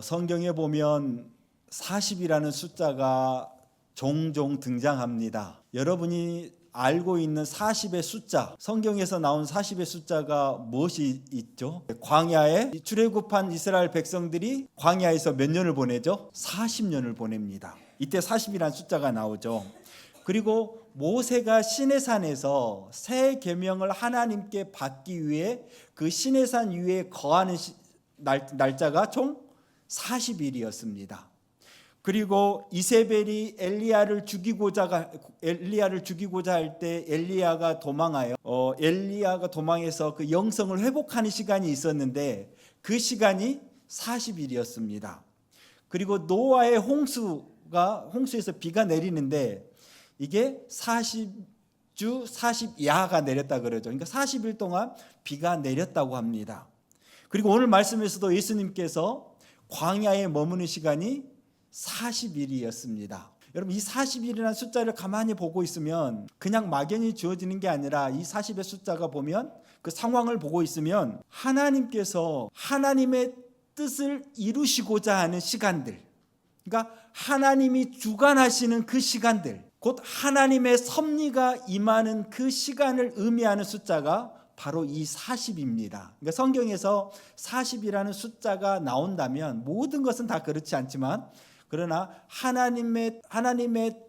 성경에 보면 40이라는 숫자가 종종 등장합니다. 여러분이 알고 있는 40의 숫자, 성경에서 나온 40의 숫자가 무엇이 있죠? 광야에 출애굽한 이스라엘 백성들이 광야에서 몇 년을 보내죠? 40년을 보냅니다. 이때 40이라는 숫자가 나오죠. 그리고 모세가 시내산에서 새 계명을 하나님께 받기 위해 그 시내산 위에 거하는 날짜가 총 40일이었습니다. 그리고 이세벨이 엘리야를 죽이고자 할 때 엘리야가 도망해서 그 영성을 회복하는 시간이 있었는데 그 시간이 40일이었습니다. 그리고 노아의 홍수에서 비가 내리는데 이게 40주 40야가 내렸다 그러죠. 그러니까 40일 동안 비가 내렸다고 합니다. 그리고 오늘 말씀에서도 예수님께서 광야에 머무는 시간이 40일이었습니다. 여러분, 이 40일이라는 숫자를 가만히 보고 있으면 그냥 막연히 주어지는 게 아니라 이 40의 숫자가 보면 그 상황을 보고 있으면 하나님께서 하나님의 뜻을 이루시고자 하는 시간들, 그러니까 하나님이 주관하시는 그 시간들, 곧 하나님의 섭리가 임하는 그 시간을 의미하는 숫자가 바로 이 40입니다. 그러니까 성경에서 40이라는 숫자가 나온다면 모든 것은 다 그렇지 않지만 그러나 하나님의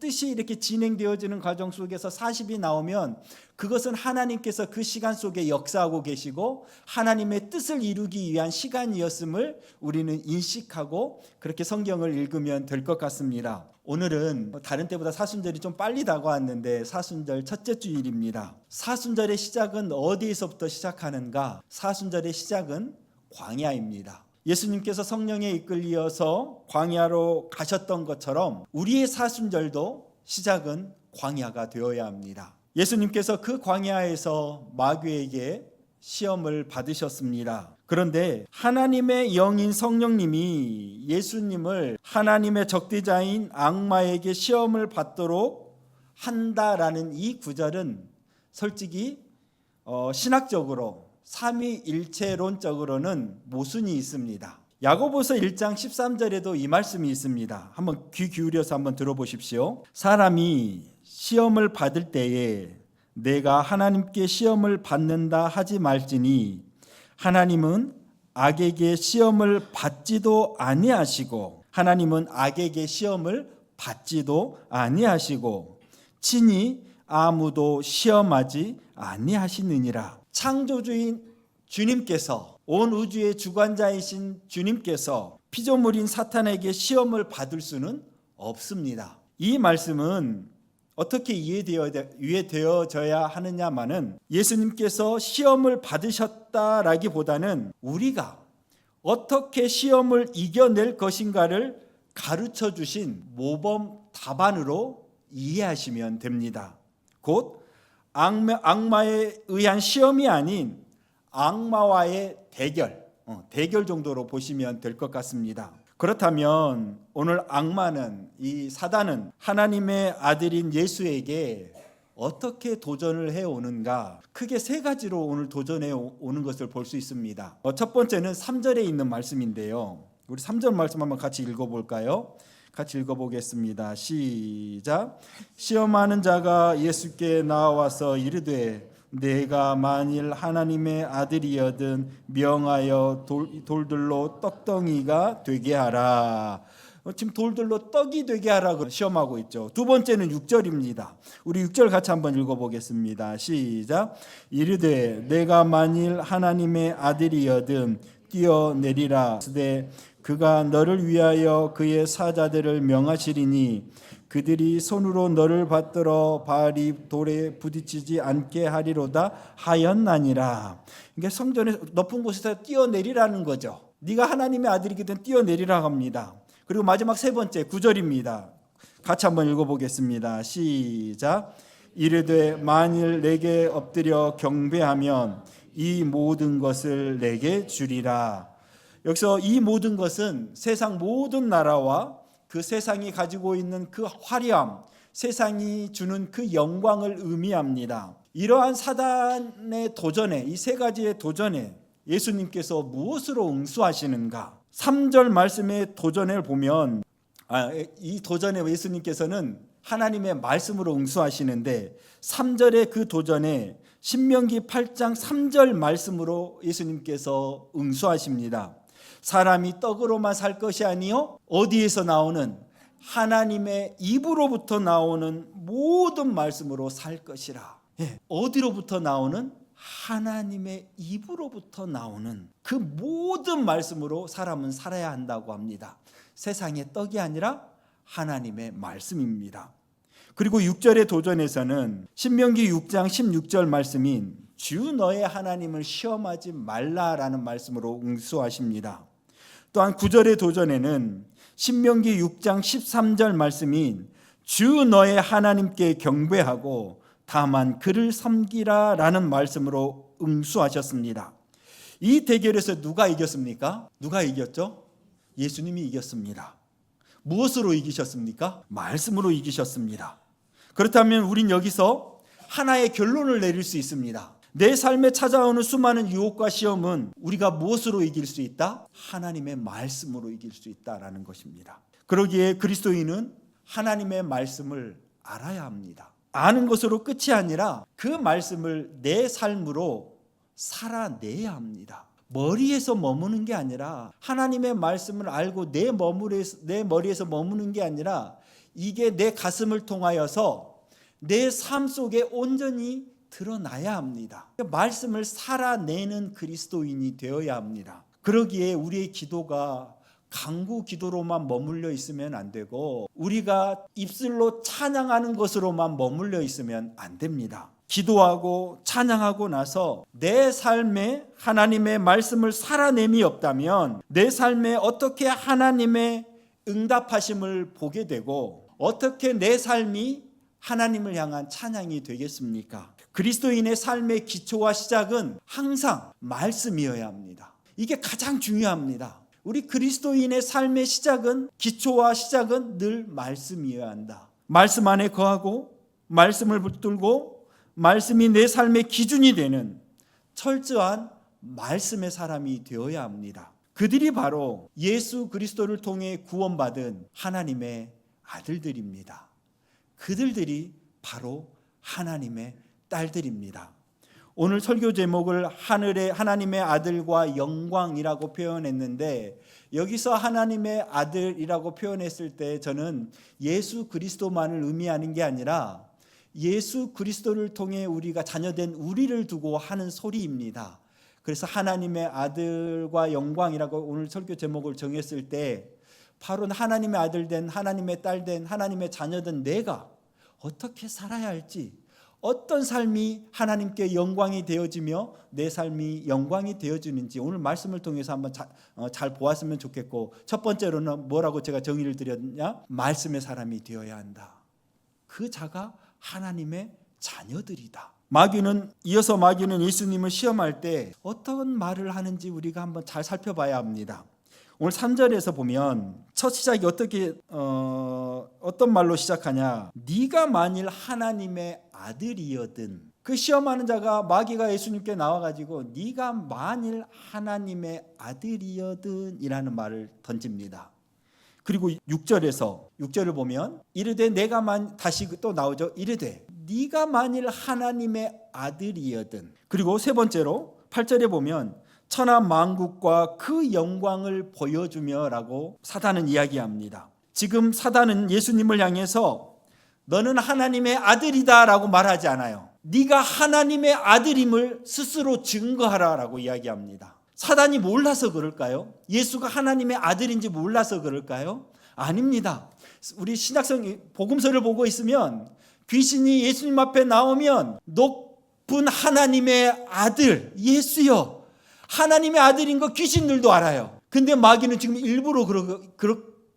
뜻이 이렇게 진행되어지는 과정 속에서 40이 나오면 그것은 하나님께서 그 시간 속에 역사하고 계시고 하나님의 뜻을 이루기 위한 시간이었음을 우리는 인식하고 그렇게 성경을 읽으면 될 것 같습니다. 오늘은 다른 때보다 사순절이 좀 빨리 다가왔는데 사순절 첫째 주일입니다. 사순절의 시작은 어디에서부터 시작하는가? 사순절의 시작은 광야입니다. 예수님께서 성령에 이끌려서 광야로 가셨던 것처럼 우리의 사순절도 시작은 광야가 되어야 합니다. 예수님께서 그 광야에서 마귀에게 시험을 받으셨습니다. 그런데 하나님의 영인 성령님이 예수님을 하나님의 적대자인 악마에게 시험을 받도록 한다라는 이 구절은 솔직히 신학적으로 삼위일체론적으로는 모순이 있습니다. 야고보서 1장 13절에도 이 말씀이 있습니다. 한번 귀 기울여서 한번 들어보십시오. 사람이 시험을 받을 때에 내가 하나님께 시험을 받는다 하지 말지니 하나님은 악에게 시험을 받지도 아니하시고 친히 아무도 시험하지 아니하시느니라. 창조주인 주님께서, 온 우주의 주관자이신 주님께서 피조물인 사탄에게 시험을 받을 수는 없습니다. 이 말씀은 어떻게 이해되어져야 하느냐마는 예수님께서 시험을 받으셨다라기보다는 우리가 어떻게 시험을 이겨낼 것인가를 가르쳐 주신 모범 답안으로 이해하시면 됩니다. 곧 악마에 의한 시험이 아닌 악마와의 대결 정도로 보시면 될 것 같습니다. 그렇다면 오늘 이 사단은 하나님의 아들인 예수에게 어떻게 도전을 해오는가? 크게 세 가지로 오늘 도전해 오는 것을 볼 수 있습니다. 첫 번째는 3절에 있는 말씀인데요. 우리 3절 말씀 한번 같이 읽어볼까요? 같이 읽어보겠습니다. 시작. 시험하는 자가 예수께 나와서 이르되 내가 만일 하나님의 아들이여든 명하여 돌들로 떡덩이가 되게 하라. 지금 돌들로 떡이 되게 하라고 시험하고 있죠. 두 번째는 6절입니다. 우리 6절 같이 한번 읽어보겠습니다. 시작. 이르되 내가 만일 하나님의 아들이여든 뛰어내리라. 그가 너를 위하여 그의 사자들을 명하시리니 그들이 손으로 너를 받들어 발이 돌에 부딪히지 않게 하리로다 하였나니라. 이게 성전의 높은 곳에서 뛰어내리라는 거죠. 네가 하나님의 아들이거든 뛰어내리라 합니다. 그리고 마지막 세 번째 9절입니다. 같이 한번 읽어보겠습니다. 시작. 이르되 만일 내게 엎드려 경배하면 이 모든 것을 내게 주리라. 여기서 이 모든 것은 세상 모든 나라와 그 세상이 가지고 있는 그 화려함, 세상이 주는 그 영광을 의미합니다. 이러한 사단의 도전에, 이 세 가지의 도전에 예수님께서 무엇으로 응수하시는가? 3절 말씀의 도전을 보면 이 도전에 예수님께서는 하나님의 말씀으로 응수하시는데 3절의 그 도전에 신명기 8장 3절 말씀으로 예수님께서 응수하십니다. 사람이 떡으로만 살 것이 아니요 어디에서 나오는 하나님의 입으로부터 나오는 모든 말씀으로 살 것이라. 어디로부터 나오는? 하나님의 입으로부터 나오는 그 모든 말씀으로 사람은 살아야 한다고 합니다. 세상의 떡이 아니라 하나님의 말씀입니다. 그리고 6절의 도전에서는 신명기 6장 16절 말씀인 주 너의 하나님을 시험하지 말라라는 말씀으로 응수하십니다. 또한 9절의 도전에는 신명기 6장 13절 말씀인 주 너의 하나님께 경배하고 다만 그를 섬기라라는 말씀으로 응수하셨습니다. 이 대결에서 누가 이겼습니까? 누가 이겼죠? 예수님이 이겼습니다. 무엇으로 이기셨습니까? 말씀으로 이기셨습니다. 그렇다면 우린 여기서 하나의 결론을 내릴 수 있습니다. 내 삶에 찾아오는 수많은 유혹과 시험은 우리가 무엇으로 이길 수 있다? 하나님의 말씀으로 이길 수 있다라는 것입니다. 그러기에 그리스도인은 하나님의 말씀을 알아야 합니다. 아는 것으로 끝이 아니라 그 말씀을 내 삶으로 살아내야 합니다. 머리에서 머무는 게 아니라 하나님의 말씀을 알고 내 머리에서 머무는 게 아니라 이게 내 가슴을 통하여서 내 삶 속에 온전히 드러나야 합니다. 말씀을 살아내는 그리스도인이 되어야 합니다. 그러기에 우리의 기도가 간구 기도로만 머물러 있으면 안 되고 우리가 입술로 찬양하는 것으로만 머물러 있으면 안 됩니다. 기도하고 찬양하고 나서 내 삶에 하나님의 말씀을 살아냄이 없다면 내 삶에 어떻게 하나님의 응답하심을 보게 되고 어떻게 내 삶이 하나님을 향한 찬양이 되겠습니까? 그리스도인의 삶의 기초와 시작은 항상 말씀이어야 합니다. 이게 가장 중요합니다. 우리 그리스도인의 삶의 시작은 기초와 시작은 늘 말씀이어야 한다. 말씀 안에 거하고 말씀을 붙들고 말씀이 내 삶의 기준이 되는 철저한 말씀의 사람이 되어야 합니다. 그들이 바로 예수 그리스도를 통해 구원받은 하나님의 아들들입니다. 그들이 바로 하나님의 딸들입니다. 오늘 설교 제목을 하늘의 하나님의 아들과 영광이라고 표현했는데 여기서 하나님의 아들이라고 표현했을 때 저는 예수 그리스도만을 의미하는 게 아니라 예수 그리스도를 통해 우리가 자녀된 우리를 두고 하는 소리입니다. 그래서 하나님의 아들과 영광이라고 오늘 설교 제목을 정했을 때 바로 하나님의 아들 된 하나님의 딸 된 하나님의 자녀된 내가 어떻게 살아야 할지 어떤 삶이 하나님께 영광이 되어지며 내 삶이 영광이 되어지는지 오늘 말씀을 통해서 한번 잘 보았으면 좋겠고 첫 번째로는 뭐라고 제가 정의를 드렸냐? 말씀의 사람이 되어야 한다. 그 자가 하나님의 자녀들이다. 이어서 마귀는 예수님을 시험할 때 어떤 말을 하는지 우리가 한번 잘 살펴봐야 합니다. 오늘 3절에서 보면 첫 시작이 어떤 말로 시작하냐? 네가 만일 하나님의 아들이거든. 그 시험하는 자가 마귀가 예수님께 나와가지고 네가 만일 하나님의 아들이거든 이라는 말을 던집니다. 그리고 6절을 보면 이르되 다시 또 나오죠. 이르되 네가 만일 하나님의 아들이거든. 그리고 세 번째로 8절에 보면 천하 만국과 그 영광을 보여주며라고 사단은 이야기합니다. 지금 사단은 예수님을 향해서 너는 하나님의 아들이다라고 말하지 않아요. 네가 하나님의 아들임을 스스로 증거하라라고 이야기합니다. 사단이 몰라서 그럴까요? 예수가 하나님의 아들인지 몰라서 그럴까요? 아닙니다. 우리 신약성 복음서를 보고 있으면 귀신이 예수님 앞에 나오면 높은 하나님의 아들 예수여 하나님의 아들인 거 귀신들도 알아요. 근데 마귀는 지금 일부러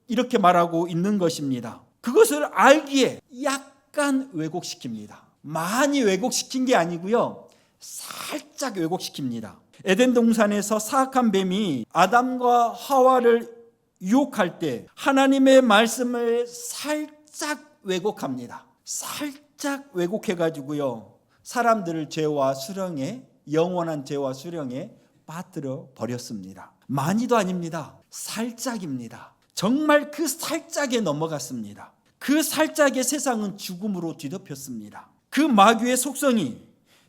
이렇게 말하고 있는 것입니다. 그것을 알기에 약간 왜곡시킵니다. 많이 왜곡시킨 게 아니고요. 살짝 왜곡시킵니다. 에덴 동산에서 사악한 뱀이 아담과 하와를 유혹할 때 하나님의 말씀을 살짝 왜곡합니다. 살짝 왜곡해가지고요. 사람들을 죄와 수령에 영원한 죄와 수령에 빠뜨려 버렸습니다. 많이도 아닙니다. 살짝입니다. 정말 그 살짝에 넘어갔습니다. 그 살짝에 세상은 죽음으로 뒤덮였습니다. 그 마귀의 속성이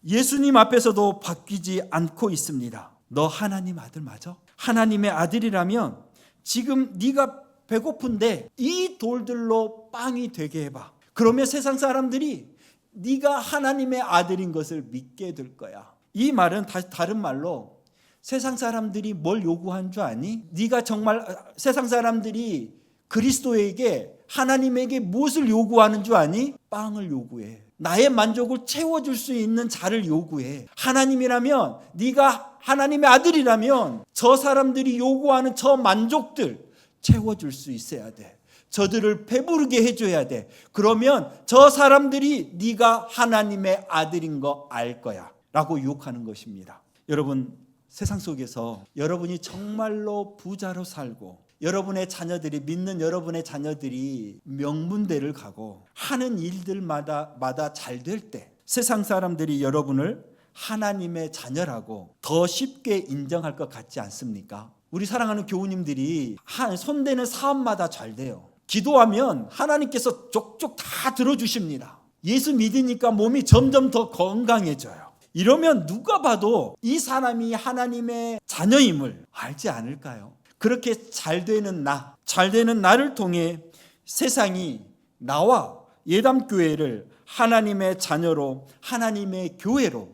예수님 앞에서도 바뀌지 않고 있습니다. 너 하나님 아들 맞아? 하나님의 아들이라면 지금 네가 배고픈데 이 돌들로 빵이 되게 해봐. 그러면 세상 사람들이 네가 하나님의 아들인 것을 믿게 될 거야. 이 말은 다른 말로 세상 사람들이 뭘 요구한 줄 아니? 네가 정말 세상 사람들이 그리스도에게 하나님에게 무엇을 요구하는 줄 아니? 빵을 요구해. 나의 만족을 채워줄 수 있는 자를 요구해. 하나님이라면, 네가 하나님의 아들이라면 저 사람들이 요구하는 저 만족들 채워줄 수 있어야 돼. 저들을 배부르게 해줘야 돼. 그러면 저 사람들이 네가 하나님의 아들인 거 알 거야 라고 유혹하는 것입니다. 여러분, 세상 속에서 여러분이 정말로 부자로 살고 여러분의 자녀들이, 믿는 여러분의 자녀들이 명문대를 가고 하는 일들마다 잘 될 때 세상 사람들이 여러분을 하나님의 자녀라고 더 쉽게 인정할 것 같지 않습니까? 우리 사랑하는 교우님들이 손대는 사업마다 잘 돼요. 기도하면 하나님께서 족족 다 들어주십니다. 예수 믿으니까 몸이 점점 더 건강해져요. 이러면 누가 봐도 이 사람이 하나님의 자녀임을 알지 않을까요? 그렇게 잘 되는 나를 통해 세상이 나와 예담교회를 하나님의 자녀로, 하나님의 교회로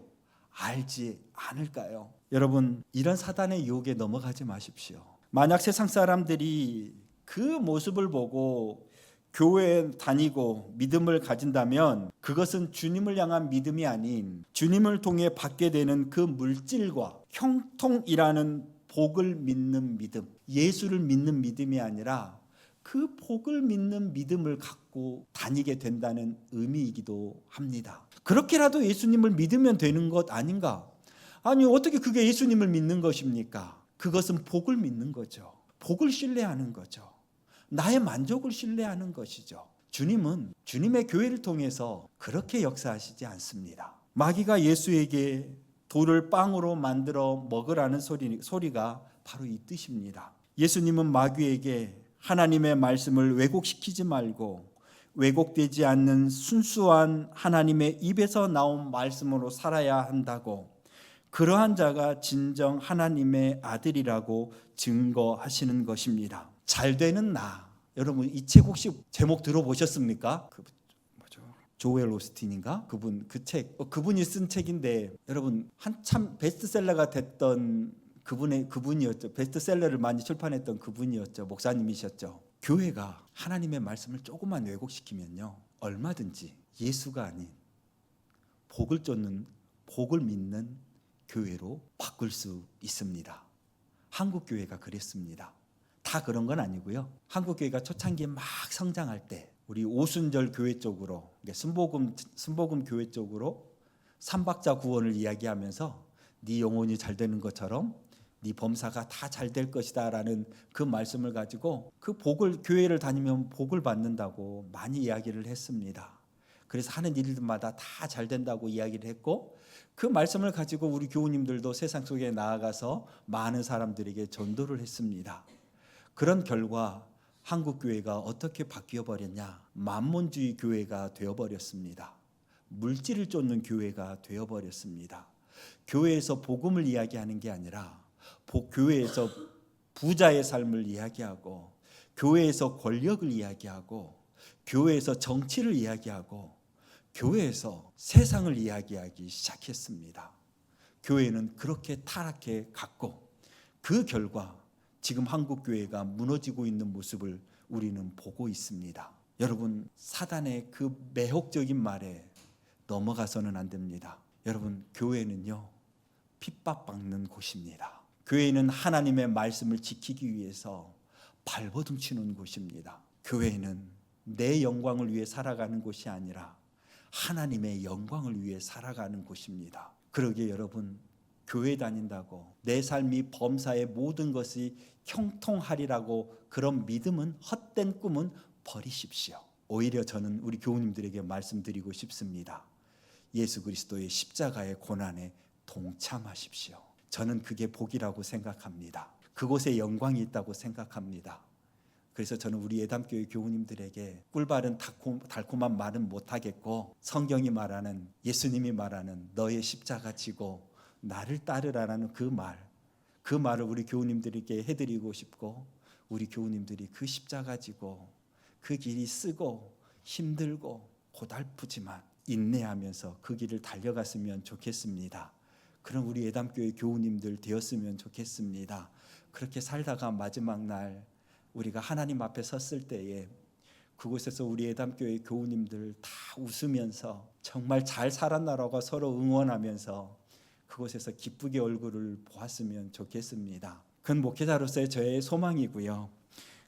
알지 않을까요? 여러분, 이런 사단의 유혹에 넘어가지 마십시오. 만약 세상 사람들이 그 모습을 보고 교회에 다니고 믿음을 가진다면 그것은 주님을 향한 믿음이 아닌 주님을 통해 받게 되는 그 물질과 형통이라는 복을 믿는 믿음, 예수를 믿는 믿음이 아니라 그 복을 믿는 믿음을 갖고 다니게 된다는 의미이기도 합니다. 그렇게라도 예수님을 믿으면 되는 것 아닌가? 아니, 어떻게 그게 예수님을 믿는 것입니까? 그것은 복을 믿는 거죠. 복을 신뢰하는 거죠. 나의 만족을 신뢰하는 것이죠. 주님은 주님의 교회를 통해서 그렇게 역사하시지 않습니다. 마귀가 예수에게 돌을 빵으로 만들어 먹으라는 소리가 바로 이 뜻입니다. 예수님은 마귀에게 하나님의 말씀을 왜곡시키지 말고 왜곡되지 않는 순수한 하나님의 입에서 나온 말씀으로 살아야 한다고, 그러한 자가 진정 하나님의 아들이라고 증거하시는 것입니다. 잘 되는 나. 여러분, 이 책 혹시 제목 들어보셨습니까? 조엘 오스틴인가? 그분이 쓴 책인데, 여러분, 한참 베스트셀러가 됐던 그분이었죠. 베스트셀러를 많이 출판했던 그분이었죠. 목사님이셨죠. 교회가 하나님의 말씀을 조금만 왜곡시키면요, 얼마든지 예수가 아닌 복을 쫓는, 복을 믿는 교회로 바꿀 수 있습니다. 한국 교회가 그랬습니다. 다 그런 건 아니고요. 한국 교회가 초창기에 막 성장할 때 우리 오순절 교회 쪽으로, 순복음 교회 쪽으로 삼박자 구원을 이야기하면서 네 영혼이 잘 되는 것처럼 네 범사가 다 잘 될 것이다 라는 그 말씀을 가지고 그 복을, 교회를 다니면 복을 받는다고 많이 이야기를 했습니다. 그래서 하는 일들마다 다 잘 된다고 이야기를 했고, 그 말씀을 가지고 우리 교우님들도 세상 속에 나아가서 많은 사람들에게 전도를 했습니다. 그런 결과 한국 교회가 어떻게 바뀌어 버렸냐? 만몬주의 교회가 되어 버렸습니다. 물질을 쫓는 교회가 되어 버렸습니다. 교회에서 복음을 이야기하는 게 아니라 교회에서 부자의 삶을 이야기하고, 교회에서 권력을 이야기하고, 교회에서 정치를 이야기하고, 교회에서 세상을 이야기하기 시작했습니다. 교회는 그렇게 타락해 갔고, 그 결과 지금 한국 교회가 무너지고 있는 모습을 우리는 보고 있습니다. 여러분, 사단의 그 매혹적인 말에 넘어가서는 안 됩니다. 여러분, 교회는요, 핍박받는 곳입니다. 교회는 하나님의 말씀을 지키기 위해서 발버둥 치는 곳입니다. 교회는 내 영광을 위해 살아가는 곳이 아니라 하나님의 영광을 위해 살아가는 곳입니다. 그러기에 여러분, 교회 다닌다고 내 삶이 범사의 모든 것이 형통하리라고 그런 믿음은, 헛된 꿈은 버리십시오. 오히려 저는 우리 교우님들에게 말씀드리고 싶습니다. 예수 그리스도의 십자가의 고난에 동참하십시오. 저는 그게 복이라고 생각합니다. 그곳에 영광이 있다고 생각합니다. 그래서 저는 우리 예담교회 교우님들에게 꿀바른 달콤한 말은 못하겠고, 성경이 말하는, 예수님이 말하는 너의 십자가 지고 나를 따르라는 그 말을 우리 교우님들에게 해드리고 싶고, 우리 교우님들이 그 십자가 지고 그 길이 쓰고 힘들고 고달프지만 인내하면서 그 길을 달려갔으면 좋겠습니다. 그럼 우리 예담교회 교우님들 되었으면 좋겠습니다. 그렇게 살다가 마지막 날 우리가 하나님 앞에 섰을 때에 그곳에서 우리 예담교회 교우님들 다 웃으면서 정말 잘 살았나라고 서로 응원하면서 그곳에서 기쁘게 얼굴을 보았으면 좋겠습니다. 그건 목회자로서의 저의 소망이고요.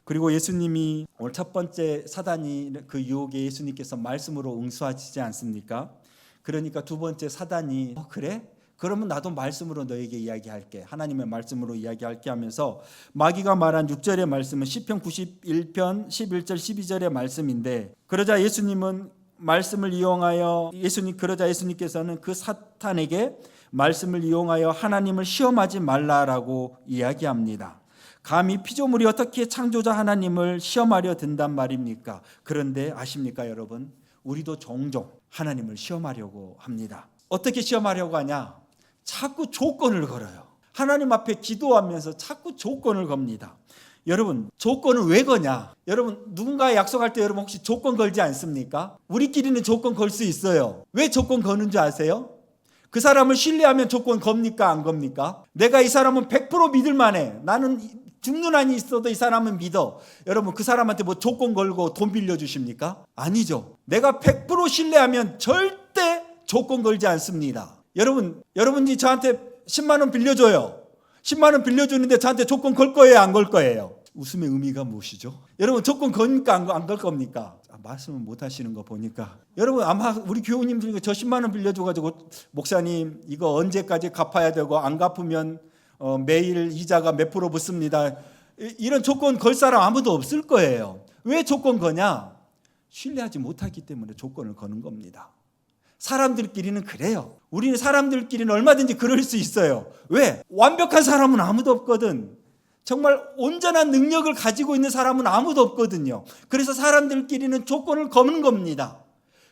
그리고 예수님이 오늘 첫 번째 사단이 그 유혹에 예수님께서 말씀으로 응수하시지 않습니까? 그러니까 두 번째 사단이 그래? 그러면 나도 말씀으로 너에게 이야기할게. 하나님의 말씀으로 이야기할게 하면서 마귀가 말한 6절의 말씀은 시편 91편 11절 12절의 말씀인데, 그러자 예수님은 말씀을 이용하여 예수님께서는 그 사탄에게 말씀을 이용하여 하나님을 시험하지 말라라고 이야기합니다. 감히 피조물이 어떻게 창조자 하나님을 시험하려 든단 말입니까? 그런데 아십니까 여러분? 우리도 종종 하나님을 시험하려고 합니다. 어떻게 시험하려고 하냐? 자꾸 조건을 걸어요. 하나님 앞에 기도하면서 자꾸 조건을 겁니다. 여러분, 조건을 왜 거냐? 여러분, 누군가에 약속할 때 여러분 혹시 조건 걸지 않습니까? 우리끼리는 조건 걸 수 있어요. 왜 조건 거는 줄 아세요? 그 사람을 신뢰하면 조건 겁니까? 안 겁니까? 내가 이 사람은 100% 믿을 만해. 나는 죽는 한이 있어도 이 사람은 믿어. 여러분, 그 사람한테 뭐 조건 걸고 돈 빌려주십니까? 아니죠. 내가 100% 신뢰하면 절대 조건 걸지 않습니다. 여러분이 저한테 10만 원 빌려줘요. 10만 원 빌려주는데 저한테 조건 걸 거예요? 안 걸 거예요? 웃음의 의미가 무엇이죠? 여러분, 조건 거니까 안 걸 겁니까? 말씀을 못 하시는 거 보니까 여러분, 아마 우리 교우님들이 저 10만 원 빌려줘가지고 목사님 이거 언제까지 갚아야 되고 안 갚으면 매일 이자가 몇 프로 붙습니다. 이런 조건 걸 사람 아무도 없을 거예요. 왜 조건 거냐? 신뢰하지 못하기 때문에 조건을 거는 겁니다. 사람들끼리는 그래요. 우리는 사람들끼리는 얼마든지 그럴 수 있어요. 왜? 완벽한 사람은 아무도 없거든. 정말 온전한 능력을 가지고 있는 사람은 아무도 없거든요. 그래서 사람들끼리는 조건을 거는 겁니다.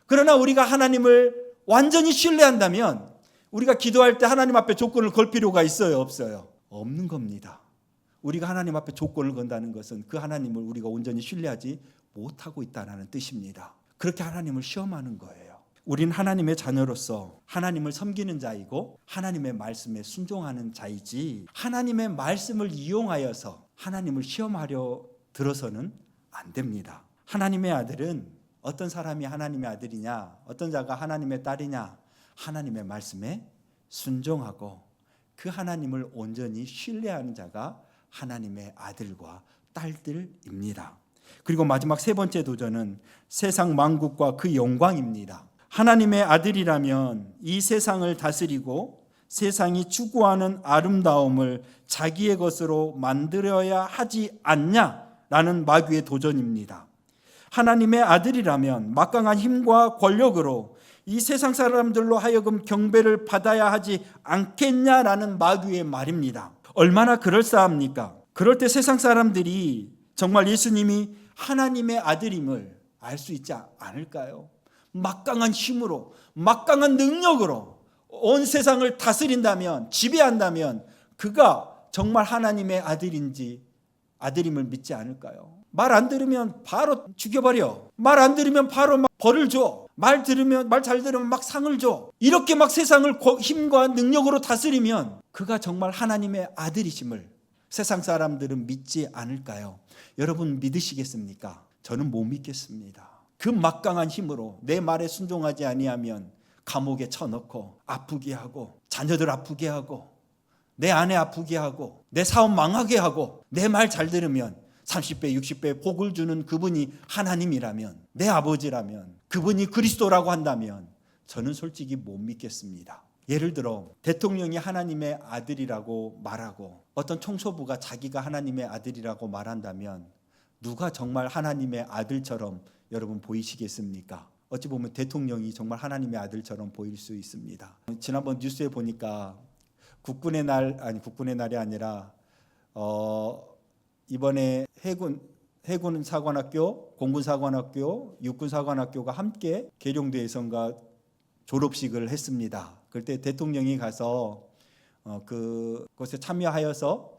그러나 우리가 하나님을 완전히 신뢰한다면 우리가 기도할 때 하나님 앞에 조건을 걸 필요가 있어요? 없어요? 없는 겁니다. 우리가 하나님 앞에 조건을 건다는 것은 그 하나님을 우리가 온전히 신뢰하지 못하고 있다는 뜻입니다. 그렇게 하나님을 시험하는 거예요. 우린 하나님의 자녀로서 하나님을 섬기는 자이고 하나님의 말씀에 순종하는 자이지, 하나님의 말씀을 이용하여서 하나님을 시험하려 들어서는 안 됩니다. 하나님의 아들은 어떤 사람이 하나님의 아들이냐, 어떤 자가 하나님의 딸이냐? 하나님의 말씀에 순종하고 그 하나님을 온전히 신뢰하는 자가 하나님의 아들과 딸들입니다. 그리고 마지막 세 번째 도전은 세상 만국과 그 영광입니다. 하나님의 아들이라면 이 세상을 다스리고 세상이 추구하는 아름다움을 자기의 것으로 만들어야 하지 않냐라는 마귀의 도전입니다. 하나님의 아들이라면 막강한 힘과 권력으로 이 세상 사람들로 하여금 경배를 받아야 하지 않겠냐라는 마귀의 말입니다. 얼마나 그럴싸합니까? 그럴 때 세상 사람들이 정말 예수님이 하나님의 아들임을 알 수 있지 않을까요? 막강한 힘으로, 막강한 능력으로 온 세상을 다스린다면, 지배한다면 그가 정말 하나님의 아들인지, 아들임을 믿지 않을까요? 말 안 들으면 바로 죽여버려. 말 안 들으면 바로 막 벌을 줘. 말 잘 들으면 막 상을 줘. 이렇게 막 세상을 힘과 능력으로 다스리면 그가 정말 하나님의 아들이심을 세상 사람들은 믿지 않을까요? 여러분 믿으시겠습니까? 저는 못 믿겠습니다. 그 막강한 힘으로 내 말에 순종하지 아니하면 감옥에 쳐넣고 아프게 하고 자녀들 아프게 하고 내 아내 아프게 하고 내 사업 망하게 하고, 내 말 잘 들으면 30배 60배 복을 주는 그분이 하나님이라면, 내 아버지라면, 그분이 그리스도라고 한다면 저는 솔직히 못 믿겠습니다. 예를 들어 대통령이 하나님의 아들이라고 말하고 어떤 총서부가 자기가 하나님의 아들이라고 말한다면 누가 정말 하나님의 아들처럼 여러분 보이시겠습니까? 어찌 보면 대통령이 정말 하나님의 아들처럼 보일 수 있습니다. 지난번 뉴스에 보니까 국군의 날이 아니라 이번에 해군 사관학교, 공군 사관학교, 육군 사관학교가 함께 계룡대 예선과 졸업식을 했습니다. 그때 대통령이 가서 그것에 참여하여서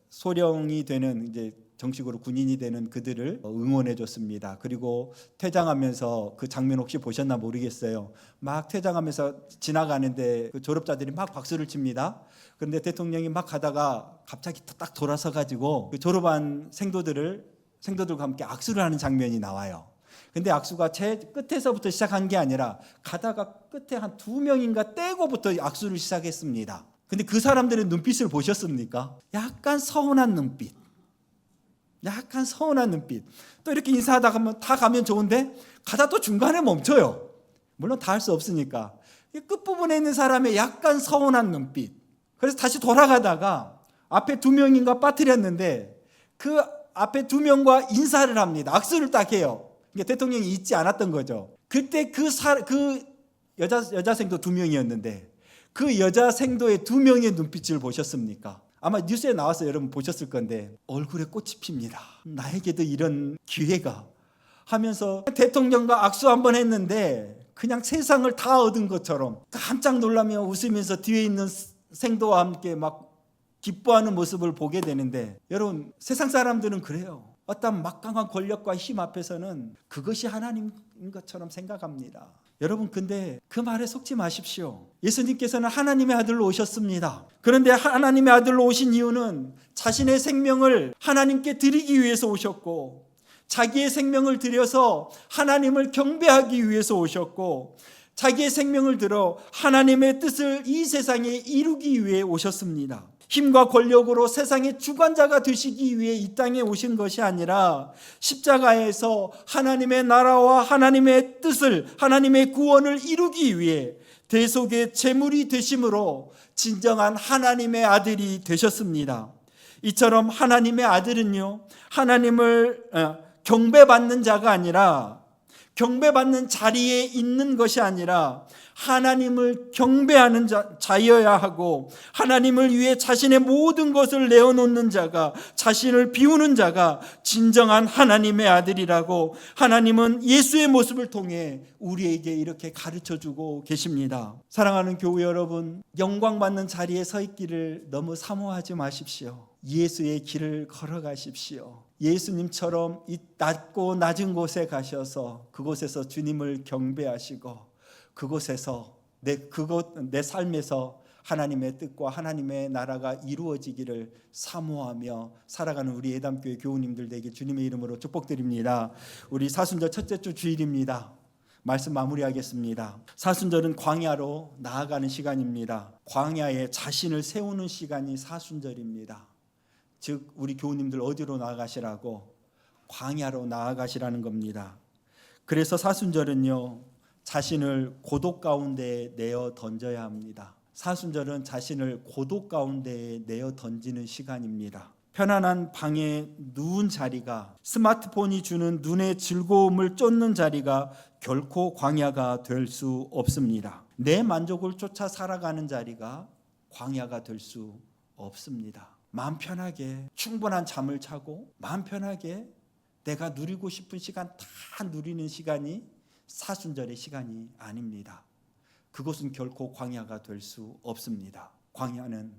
소령이 되는 이제 정식으로 군인이 되는 그들을 응원해 줬습니다. 그리고 퇴장하면서 그 장면 혹시 보셨나 모르겠어요. 막 퇴장하면서 지나가는데 그 졸업자들이 막 박수를 칩니다. 그런데 대통령이 막 가다가 갑자기 딱 돌아서 가지고 그 졸업한 생도들과 함께 악수를 하는 장면이 나와요. 근데 악수가 제 끝에서부터 시작한 게 아니라 가다가 끝에 한 2명인가 떼고부터 악수를 시작했습니다. 근데 그 사람들의 눈빛을 보셨습니까? 약간 서운한 눈빛. 또 이렇게 인사하다 가면 좋은데 가다 또 중간에 멈춰요. 물론 다 할 수 없으니까. 끝부분에 있는 사람의 약간 서운한 눈빛. 그래서 다시 돌아가다가 앞에 2명인가 빠뜨렸는데 그 앞에 2명과 인사를 합니다. 악수를 딱 해요. 대통령이 잊지 않았던 거죠. 그때 그 여자생도 2명이었는데 그 여자생도의 2명의 눈빛을 보셨습니까? 아마 뉴스에 나와서 여러분 보셨을 건데 얼굴에 꽃이 핍니다. 나에게도 이런 기회가 하면서 대통령과 악수 한번 했는데 그냥 세상을 다 얻은 것처럼 깜짝 놀라며 웃으면서 뒤에 있는 생도와 함께 막 기뻐하는 모습을 보게 되는데 여러분 세상 사람들은 그래요. 어떤 막강한 권력과 힘 앞에서는 그것이 하나님인 것처럼 생각합니다. 여러분 근데 그 말에 속지 마십시오. 예수님께서는 하나님의 아들로 오셨습니다. 그런데 하나님의 아들로 오신 이유는 자신의 생명을 하나님께 드리기 위해서 오셨고 자기의 생명을 들여서 하나님을 경배하기 위해서 오셨고 자기의 생명을 들어 하나님의 뜻을 이 세상에 이루기 위해 오셨습니다. 힘과 권력으로 세상의 주관자가 되시기 위해 이 땅에 오신 것이 아니라 십자가에서 하나님의 나라와 하나님의 뜻을, 하나님의 구원을 이루기 위해 대속의 제물이 되심으로 진정한 하나님의 아들이 되셨습니다. 이처럼 하나님의 아들은요, 하나님을 경배받는 자가 아니라 경배받는 자리에 있는 것이 아니라 하나님을 경배하는 자여야 하고 하나님을 위해 자신의 모든 것을 내어놓는 자가, 자신을 비우는 자가 진정한 하나님의 아들이라고 하나님은 예수의 모습을 통해 우리에게 이렇게 가르쳐주고 계십니다. 사랑하는 교회 여러분, 영광받는 자리에 서 있기를 너무 사모하지 마십시오. 예수의 길을 걸어가십시오. 예수님처럼 이 낮고 낮은 곳에 가셔서 그곳에서 주님을 경배하시고 그곳에서 내 삶에서 하나님의 뜻과 하나님의 나라가 이루어지기를 사모하며 살아가는 우리 예담교회 교우님들 되게 주님의 이름으로 축복드립니다. 우리 사순절 첫째 주 주일입니다. 말씀 마무리하겠습니다. 사순절은 광야로 나아가는 시간입니다. 광야에 자신을 세우는 시간이 사순절입니다. 즉 우리 교우님들 어디로 나아가시라고? 광야로 나아가시라는 겁니다. 그래서 사순절은요, 자신을 고독 가운데 내어 던져야 합니다. 사순절은 자신을 고독 가운데 내어 던지는 시간입니다. 편안한 방에 누운 자리가, 스마트폰이 주는 눈의 즐거움을 쫓는 자리가 결코 광야가 될 수 없습니다. 내 만족을 쫓아 살아가는 자리가 광야가 될 수 없습니다. 마음 편하게 충분한 잠을 자고 마음 편하게 내가 누리고 싶은 시간 다 누리는 시간이 사순절의 시간이 아닙니다. 그것은 결코 광야가 될 수 없습니다. 광야는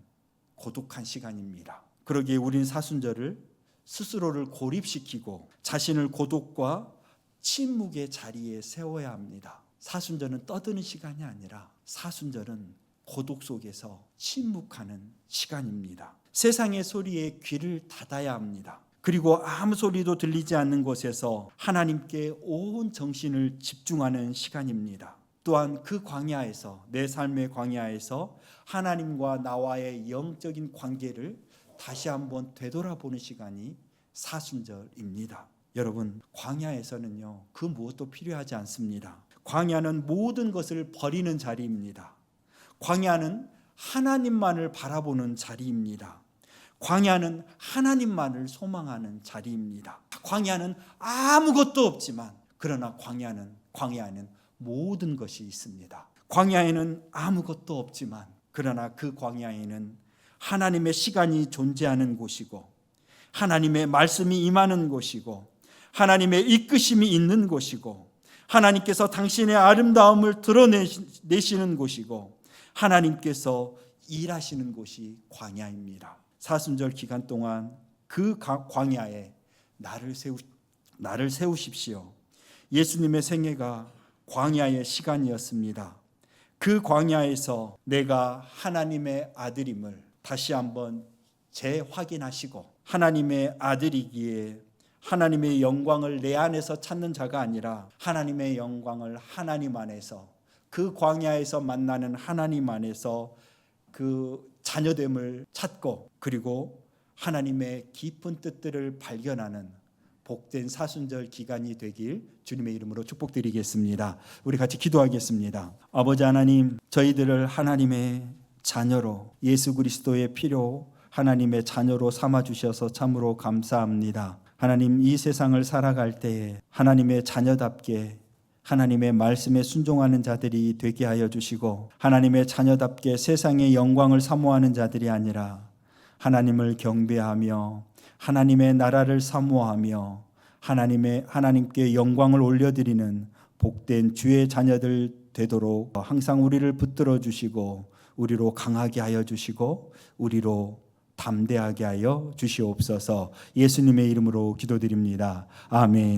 고독한 시간입니다. 그러기에 우리는 사순절을 스스로를 고립시키고 자신을 고독과 침묵의 자리에 세워야 합니다. 사순절은 떠드는 시간이 아니라 사순절은 고독 속에서 침묵하는 시간입니다. 세상의 소리에 귀를 닫아야 합니다. 그리고 아무 소리도 들리지 않는 곳에서 하나님께 온 정신을 집중하는 시간입니다. 또한 그 광야에서, 내 삶의 광야에서 하나님과 나와의 영적인 관계를 다시 한번 되돌아보는 시간이 사순절입니다. 여러분, 광야에서는요, 그 무엇도 필요하지 않습니다. 광야는 모든 것을 버리는 자리입니다. 광야는 하나님만을 바라보는 자리입니다. 광야는 하나님만을 소망하는 자리입니다. 광야는 아무것도 없지만 그러나 광야에는 모든 것이 있습니다. 광야에는 아무것도 없지만 그러나 그 광야에는 하나님의 시간이 존재하는 곳이고 하나님의 말씀이 임하는 곳이고 하나님의 이끄심이 있는 곳이고 하나님께서 당신의 아름다움을 드러내시는 곳이고 하나님께서 일하시는 곳이 광야입니다. 사순절 기간 동안 그 광야에 나를 세우십시오. 예수님의 생애가 광야의 시간이었습니다. 그 광야에서 내가 하나님의 아들임을 다시 한번 재확인하시고 하나님의 아들이기에 하나님의 영광을 내 안에서 찾는 자가 아니라 하나님의 영광을 하나님 안에서 그 광야에서 만나는 하나님 안에서 그 자녀됨을 찾고 그리고 하나님의 깊은 뜻들을 발견하는 복된 사순절 기간이 되길 주님의 이름으로 축복드리겠습니다. 우리 같이 기도하겠습니다. 아버지 하나님, 저희들을 하나님의 자녀로 예수 그리스도의 피로 하나님의 자녀로 삼아주셔서 참으로 감사합니다. 하나님, 이 세상을 살아갈 때에 하나님의 자녀답게 하나님의 말씀에 순종하는 자들이 되게 하여 주시고 하나님의 자녀답게 세상의 영광을 사모하는 자들이 아니라 하나님을 경배하며 하나님의 나라를 사모하며 하나님께 영광을 올려드리는 복된 주의 자녀들 되도록 항상 우리를 붙들어 주시고 우리로 강하게 하여 주시고 우리로 담대하게 하여 주시옵소서. 예수님의 이름으로 기도드립니다. 아멘.